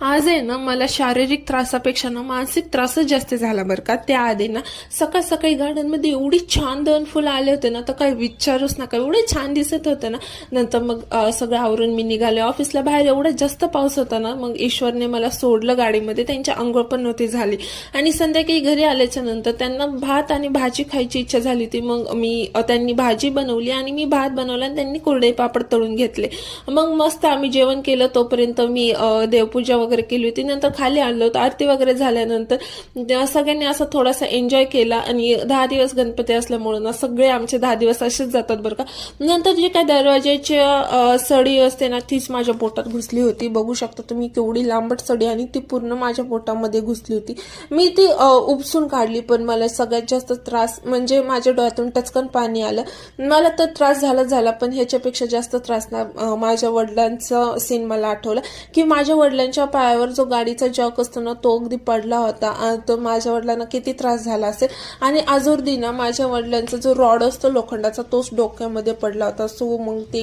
आज आहे ना मला शारीरिक त्रासापेक्षा ना मानसिक त्रासच जास्त झाला बरं का। त्याआधी ना सकाळ सकाळी गार्डनमध्ये एवढी छान दोन फुलं आले होते ना, तर काही विचारूच नका, एवढे छान दिसत होते ना। नंतर मग सगळं आवरून मी निघाले ऑफिसला। बाहेर एवढा जास्त पाऊस होता ना, मग ईश्वरने मला सोडलं गाडीमध्ये, त्यांच्या अंघोळ पण नव्हती झाली। आणि संध्याकाळी घरी आल्याच्या नंतर त्यांना भात आणि भाजी खायची इच्छा झाली होती। मग त्यांनी भाजी बनवली आणि मी भात बनवला आणि त्यांनी कुरडई पापड तळून घेतले। मग मस्त आम्ही जेवण केलं। तोपर्यंत मी देवपूजा वगैरे केली होती। नंतर खाली आलो होतो, आरती वगैरे झाल्यानंतर सगळ्यांनी असं थोडासा एन्जॉय केला। आणि 10 दिवस गणपती असल्यामुळे ना सगळे आमचे 10 दिवस असेच जातात बरं का। नंतर जे काय दरवाजाची सडी असते ना, तीच माझ्या पोटात घुसली होती। बघू शकता तुम्ही केवढी लांबट सडी, आणि ती पूर्ण माझ्या पोटामध्ये घुसली होती। मी ती उपसून काढली, पण मला सगळ्यात जास्त त्रास म्हणजे माझ्या डोळ्यातून टचकन पाणी आलं। मला तर त्रास झाला, पण ह्याच्यापेक्षा जास्त त्रास ना माझ्या वडिलांचा सीन मला आठवला, की माझ्या वडिलांच्या पायावर जो गाडीचा जॉक असतो ना, तो अगदी पडला होता। तो माझ्या वडिलांना किती त्रास झाला असेल। आणि आजूरदी ना माझ्या वडिलांचा जो रॉड असतो लोखंडाचा, तोच डोक्यामध्ये पडला होता। सो मग ते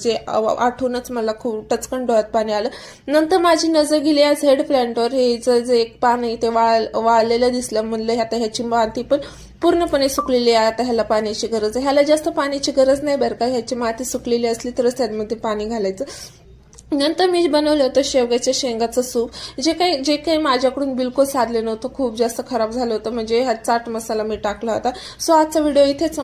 जे आठवूनच मला खूप टचकन डोळ्यात पाणी आलं। नंतर माझी नजर गेली आज हेड प्लांटवर। हे जे एक पान आहे ते वाळलेलं दिसलं। म्हणलं आता ह्याची माती पण पूर्णपणे सुकलेली आहे, आता ह्याला पाण्याची गरज आहे। ह्याला जास्त पाण्याची गरज नाही बरं का, ह्याची माती सुकलेली असली तरच त्यामध्ये पाणी घालायचं। नंतर मी बनवलं होतं शेवग्याच्या शेंगाचं सूप, जे काही माझ्याकडून बिलकुल साधलं नव्हतं, खूप जास्त खराब झालं होतं। म्हणजे हा चाट मसाला मी टाकला होता। सो आजचा व्हिडिओ इथेच